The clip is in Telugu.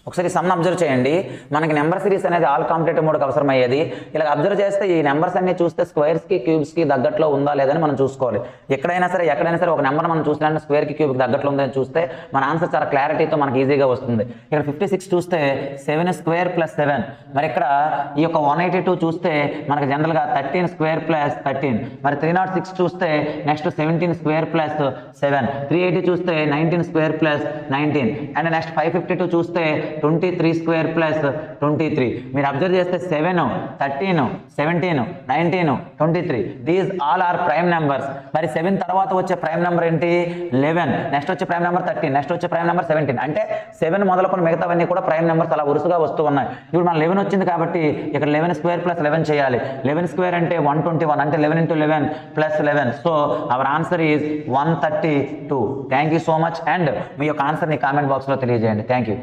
ఒకసారి సమ్ అబ్జర్వ్ చేయండి. మనకి నెంబర్ సిరీస్ అనేది ఆల్ కాంపిటేటివ్ మోడ్కి అవసరమయ్యేది. ఇలా అబ్జర్వ్ చేస్తే ఈ నెంబర్స్ అన్ని చూస్తే స్క్వేర్స్కి క్యూబ్స్కి తగ్గట్లో ఉందా లేదని మనం చూసుకోవాలి. ఎక్కడైనా సరే ఒక నెంబర్ మనం చూసినట్టు స్క్వేర్కి క్యూబ్కి తగ్గట్లో ఉందని చూస్తే మన ఆన్సర్ చాలా క్లారిటీతో మనకి ఈజీగా వస్తుంది. ఇక్కడ 56 చూస్తే 7 స్క్వేర్ ప్లస్ 7. మరి ఇక్కడ ఈ యొక్క 182 చూస్తే మనకి జనరల్గా 13 స్క్వేర్ ప్లస్ 13. మరి 306 చూస్తే నెక్స్ట్ 17 స్క్వేర్ ప్లస్ 7. 380 చూస్తే 19 స్క్వేర్ ప్లస్ 19. అండ్ నెక్స్ట్ 552 చూస్తే 23 స్క్వేర్ ప్లస్ 23. మీరు అబ్జర్వ్ చేస్తే 7, 13, 17, 19, 23 these all are prime numbers. మరి 7 తర్వాత వచ్చే ప్రైమ్ నెంబర్ ఏంటి? 11. నెక్స్ట్ వచ్చే ప్రైమ్ నెంబర్ 13. నెక్స్ట్ వచ్చే ప్రైమ్ నెంబర్ 17. అంటే 7 మొదలుకొని మిగతావన్నీ కూడా ప్రైమ్ నెంబర్స్ అలా వరుసగా వస్తూ ఉన్నాయి. ఇప్పుడు మన 11 వచ్చింది కాబట్టి ఇక్కడ 11 స్క్వేర్ ప్లస్ 11 చేయాలి. 11 స్క్వేర్ అంటే 121, అంటే 11 into 11 plus 11. So our answer is 132. Thank you so much. And మీ యొక్క ఆన్సర్ని కామెంట్ బాక్స్లో తెలియజేయండి. Thank you.